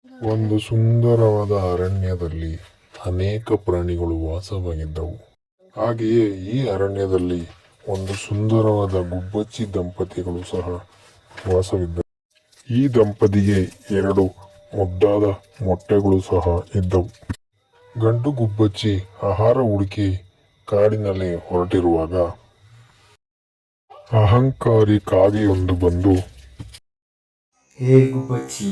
ಒಂದು ಸುಂದರವಾದ ಅರಣ್ಯದಲ್ಲಿ ಅನೇಕ ಪ್ರಾಣಿಗಳು ವಾಸವಾಗಿದ್ದವು. ಹಾಗೆಯೇ ಈ ಅರಣ್ಯದಲ್ಲಿ ಒಂದು ಸುಂದರವಾದ ಗುಬ್ಬಚ್ಚಿ ದಂಪತಿಗಳು ಸಹ ವಾಸವಿದ್ದರು. ಈ ದಂಪತಿಗೆ 2 ಮುದ್ದಾದ ಮೊಟ್ಟೆಗಳು ಸಹ ಇದ್ದವು. ಗಂಡು ಗುಬ್ಬಚ್ಚಿ ಆಹಾರ ಹುಡುಕಿ ಕಾಡಿನಲ್ಲಿ ಹೊರಟಿರುವಾಗ ಅಹಂಕಾರಿ ಕಾಗೆಯೊಂದು ಬಂದು, ಹೇ ಗುಬ್ಬಚ್ಚಿ,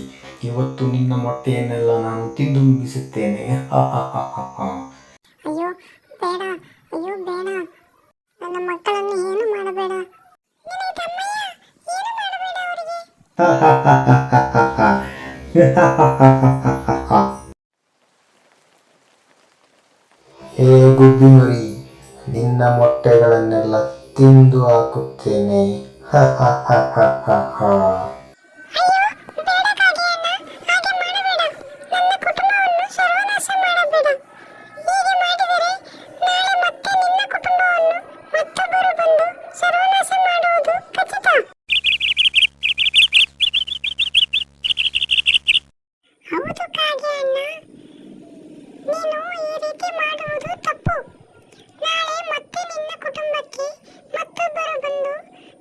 ಇವತ್ತು ನಿನ್ನ ಮೊಟ್ಟೆಯನ್ನೆಲ್ಲ ನಾನು ತಿಂದು ಮುಗಿಸುತ್ತೇನೆ. ಅಯ್ಯೋ ಬೇಡ, ಅಯ್ಯೋ ಬೇಡ, ನನ್ನ ಮಕ್ಕಳನ್ನು ಏನು ಮಾಡಬೇಡ, ಏನು ಮಾಡಬೇಡ ಅವರಿಗೆ. ಹೇ ಗುಬ್ಬಿ ಮರಿ, ನಿನ್ನ ಮೊಟ್ಟೆಗಳನ್ನೆಲ್ಲ ತಿಂದು ಹಾಕುತ್ತೇನೆ. ಹೌದು ಕಾಗೆ ಅಣ್ಣ, ನೀನು ಈ ರೀತಿ ಮಾಡುವುದು ತಪ್ಪು. ನಾಳೆ ಮತ್ತೆ ನಿನ್ನ ಕುಟುಂಬಕ್ಕೆ ಮತ್ತೊಬ್ಬರು ಬಂದು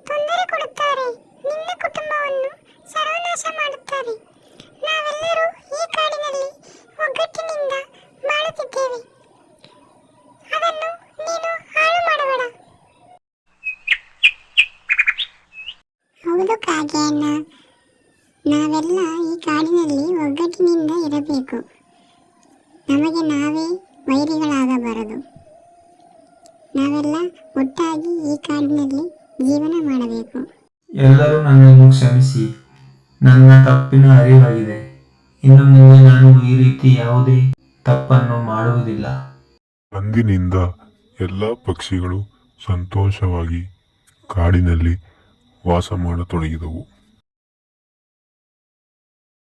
ತೊಂದರೆ ಕೊಡುತ್ತಾರೆ. ನಿನ್ನ ಕುಟುಂಬವನ್ನು ಸರ್ವನಾಶ ಮಾಡುತ್ತಾರೆ. ನಾವೆಲ್ಲರೂ ಈ ಕಾಡಿನಲ್ಲಿ ಒಗ್ಗಟ್ಟಿನಿಂದ ಬಾಳುತ್ತಿದ್ದೇವೆ. ಅದನ್ನು ನೀನು ಹಾಳು ಮಾಡಬೇಡ. ಹೌದು ಕಾಗೆ ಅಣ್ಣ, ನಾವೆಲ್ಲ ಈ ಕಾಡಿನಲ್ಲಿ ಒಗ್ಗಟ್ಟಿನಿಂದ ಇರಬೇಕು. ನಮಗೆ ನಾವೇ ವೈರಿಗಳಾಗಬಾರದು. ನಾವೆಲ್ಲ ಒಟ್ಟಾಗಿ ಈ ಕಾಡಿನಲ್ಲಿ ಜೀವನ ಮಾಡಬೇಕು. ಎಲ್ಲರೂ ನನ್ನನ್ನು ಕ್ಷಮಿಸಿ, ನನ್ನ ತಪ್ಪಿನ ಅರಿವಾಗಿದೆ. ಇನ್ನು ಮುಂದೆ ನಾನು ಈ ರೀತಿ ಯಾವುದೇ ತಪ್ಪನ್ನು ಮಾಡುವುದಿಲ್ಲ. ಅಂದಿನಿಂದ ಎಲ್ಲ ಪಕ್ಷಿಗಳು ಸಂತೋಷವಾಗಿ ಕಾಡಿನಲ್ಲಿ ವಾಸ ಮಾಡತೊಡಗಿದವು.